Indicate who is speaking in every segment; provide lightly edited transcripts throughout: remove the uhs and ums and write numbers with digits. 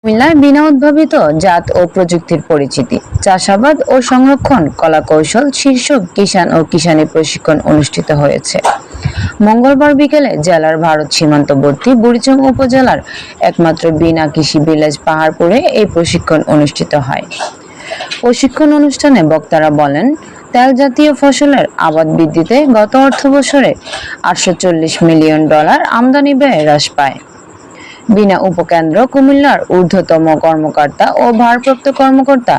Speaker 1: কুমিল্লায় বিনা উদ্ভাবিত জাত ও প্রযুক্তির পরিচিতি, চাষাবাদ ও সংরক্ষণ কলাকৌশল শীর্ষক কিষাণ ও কিষানী প্রশিক্ষণ অনুষ্ঠিত হয়েছে। মঙ্গলবার বিকেলে জেলার ভারত সীমান্তবর্তী বুড়িচং উপজেলার একমাত্র বিনা কৃষি ভিলেজ পাহাড়পুরে এই প্রশিক্ষণ অনুষ্ঠিত হয়। প্রশিক্ষণ অনুষ্ঠানে বক্তারা বলেন, তেল জাতীয় ফসলের আবাদ বৃদ্ধিতে গত অর্থবছরে $840 মিলিয়ন আমদানি ব্যয় হ্রাস পায়। বিনা উপকেন্দ্র কুমিল্লার ঊর্ধ্বতম কর্মকর্তা ও ভারপ্রাপ্ত কর্মকর্তা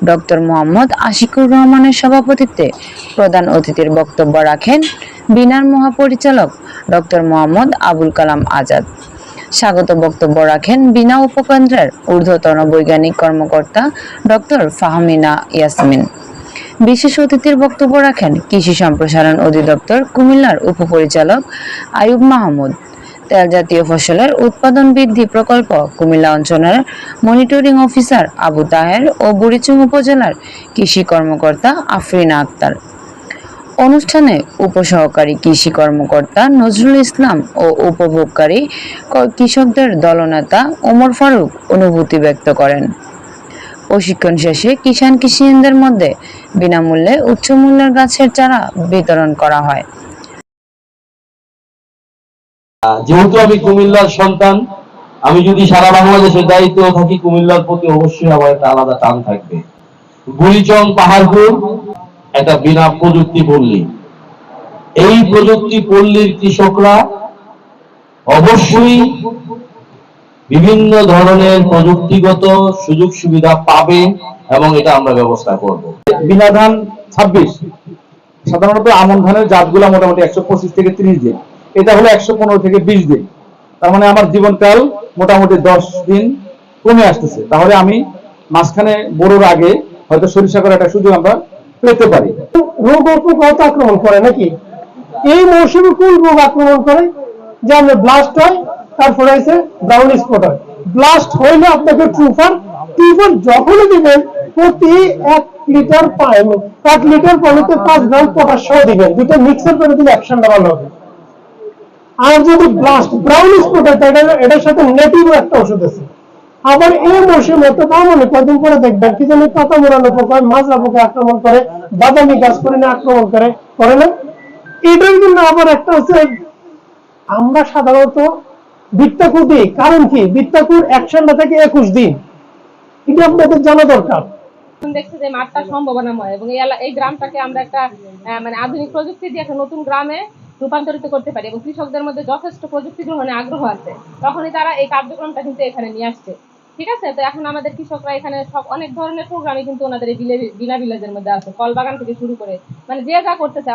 Speaker 1: ডক্টর মোহাম্মদ আশিকুর রহমানের সভাপতিত্বে প্রধান অতিথির বক্তব্য রাখেন বিনার মহাপরিচালক ডক্টর মোহাম্মদ আবুল কালাম আজাদ। স্বাগত বক্তব্য রাখেন বিনা উপকেন্দ্রের ঊর্ধ্বতন বৈজ্ঞানিক কর্মকর্তা ডক্টর ফাহমিনা ইয়াসমিন। বিশেষ অতিথির বক্তব্য রাখেন কৃষি সম্প্রসারণ অধিদপ্তর কুমিল্লার উপপরিচালক আয়ুব মাহমুদ, তেল জাতীয় ফসলের উৎপাদন বৃদ্ধি প্রকল্প কুমিল্লা অঞ্চলের মনিটরিং অফিসার আবু তাহের ও বুড়িচং উপজেলার কৃষি কর্মকর্তা আফরিনা আক্তার। অনুষ্ঠানে উপসহকারী কৃষি কর্মকর্তা নজরুল ইসলাম ও উপভোগকারী কৃষকদের দলনেতা ওমর ফারুক অনুভূতি ব্যক্ত করেন। প্রশিক্ষণ শেষে কিষাণ কৃষিদের মধ্যে বিনামূল্যে উচ্চ মূল্যের গাছের চারা বিতরণ করা হয়।
Speaker 2: যেহেতু আমি কুমিল্লার সন্তান, আমি যদি সারা বাংলাদেশের দায়িত্ব থাকি, কুমিল্লার প্রতি অবশ্যই আমার একটা আলাদা টান থাকবে। বুড়িচং পাহাড়পুর একটা বিনা প্রযুক্তি পল্লী। এই প্রযুক্তি পল্লীর কৃষকরা অবশ্যই বিভিন্ন ধরনের প্রযুক্তিগত সুযোগ সুবিধা পাবে এবং এটা আমরা ব্যবস্থা করব।
Speaker 3: বিনা ধান 26, সাধারণত আমন ধানের জাতগুলো মোটামুটি 125 থেকে 30 দিন, এটা হলো 115 থেকে 20 দিন। তার মানে আমার জীবনকাল মোটামুটি 10 দিন কমে আসতেছে। তাহলে আমি মাঝখানে বড়োর আগে হয়তো সরিষা করার একটা সুযোগ আমরা পেতে পারি।
Speaker 4: রোগ ও পোকা আক্রমণ করে নাকি? এই মৌসুমে কোন রোগ আক্রমণ করে? যে আমরা ব্লাস্ট হয়, তারপরে আছে ব্রাউন স্পট হয়। ব্লাস্ট হইলে আপনাকে ট্রুফার যখনই দিবেন প্রতি 1 লিটার পানি 1 লিটার পানিতে 5 গ্রাম পটাশ সহ দিবেন। দুটো মিক্সার করে দিলে অ্যাকশনটা ভালো হবে। আর যদি ব্লাস্ট ব্রাউন স্পট হয়, এটার সাথে নেটিভ একটা ওষুধ আছে। আবার এই মৌসুমে তো মানে কদিন পরে দেখবেন কি জানি পাতা মোড়ানো পোকা, মাজরা পোকা আক্রমণ করে, বাদামি গাছ করে আক্রমণ করে না? এটার জন্য আবার একটা হচ্ছে, আমরা সাধারণত বৃত্তাকুর দিই। কারণ কি? বৃত্তাকুর অ্যাকশনটা থেকে 21 দিন। এটা আপনাদের জানা দরকার।
Speaker 5: দেখছি যে মাঠটা সম্ভাবনাময় এবং এই গ্রামটাকে আমরা একটা মানে আধুনিক প্রযুক্তি দিয়ে একটা নতুন গ্রামে রূপান্তরিত করতে পারি এবং কৃষকদের মধ্যে যথেষ্ট প্রযুক্তি গ্রহণে আগ্রহ আছে। তখনই তারা এই কার্যক্রমটা কিন্তু এখানে নিয়ে আসছে। ঠিক আছে, তো এখন আমাদের কৃষকরা এখানে সব অনেক ধরনের প্রোগ্রামে কিন্তু ওনাদের এই বিনা ভিলেজের মধ্যে আছে, ফল বাগান থেকে শুরু করে মানে যে যা করতেছে।